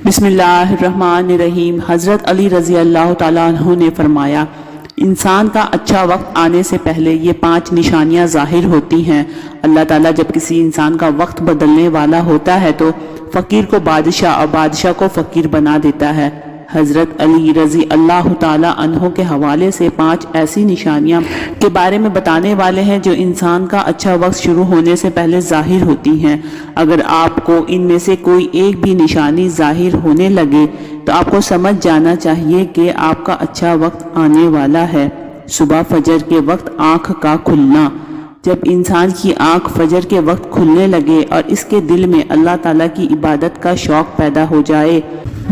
بسم اللہ الرحمن الرحیم۔ حضرت علی رضی اللہ تعالیٰ عنہ نے فرمایا، انسان کا اچھا وقت آنے سے پہلے یہ 5 نشانیاں ظاہر ہوتی ہیں۔ اللہ تعالیٰ جب کسی انسان کا وقت بدلنے والا ہوتا ہے تو فقیر کو بادشاہ اور بادشاہ کو فقیر بنا دیتا ہے۔ حضرت علی رضی اللہ تعالیٰ عنہ کے حوالے سے 5 ایسی نشانیاں کے بارے میں بتانے والے ہیں جو انسان کا اچھا وقت شروع ہونے سے پہلے ظاہر ہوتی ہیں۔ اگر آپ کو ان میں سے کوئی ایک بھی نشانی ظاہر ہونے لگے تو آپ کو سمجھ جانا چاہیے کہ آپ کا اچھا وقت آنے والا ہے۔ صبح فجر کے وقت آنکھ کا کھلنا۔ جب انسان کی آنکھ فجر کے وقت کھلنے لگے اور اس کے دل میں اللہ تعالیٰ کی عبادت کا شوق پیدا ہو جائے،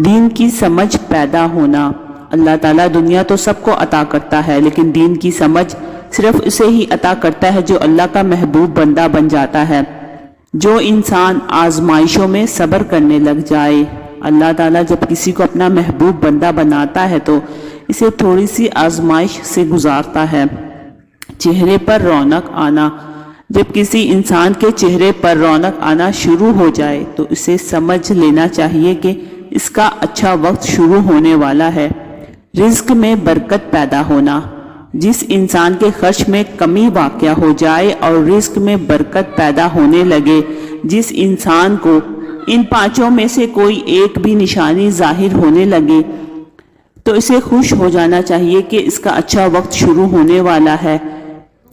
دین کی سمجھ پیدا ہونا۔ اللہ تعالیٰ دنیا تو سب کو عطا کرتا ہے، لیکن دین کی سمجھ صرف اسے ہی عطا کرتا ہے جو اللہ کا محبوب بندہ بن جاتا ہے۔ جو انسان آزمائشوں میں صبر کرنے لگ جائے۔ اللہ تعالیٰ جب کسی کو اپنا محبوب بندہ بناتا ہے تو اسے تھوڑی سی آزمائش سے گزارتا ہے۔ چہرے پر رونق آنا۔ جب کسی انسان کے چہرے پر رونق آنا شروع ہو جائے تو اسے سمجھ لینا چاہیے کہ اس کا اچھا وقت شروع ہونے والا ہے۔ رزق میں برکت پیدا ہونا۔ جس انسان کے خرچ میں کمی واقع ہو جائے اور رزق میں برکت پیدا ہونے لگے، جس انسان کو ان 5 میں سے کوئی ایک بھی نشانی ظاہر ہونے لگے تو اسے خوش ہو جانا چاہیے کہ اس کا اچھا وقت شروع ہونے والا ہے۔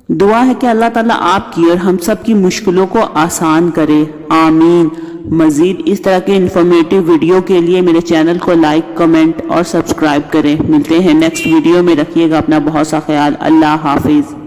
دعا ہے کہ اللہ تعالیٰ آپ کی اور ہم سب کی مشکلوں کو آسان کرے، آمین۔ مزید اس طرح کے انفارمیٹیو ویڈیو کے لیے میرے چینل کو لائک، کمنٹ اور سبسکرائب کریں۔ ملتے ہیں نیکسٹ ویڈیو میں، رکھیے گا اپنا بہت سا خیال۔ اللہ حافظ۔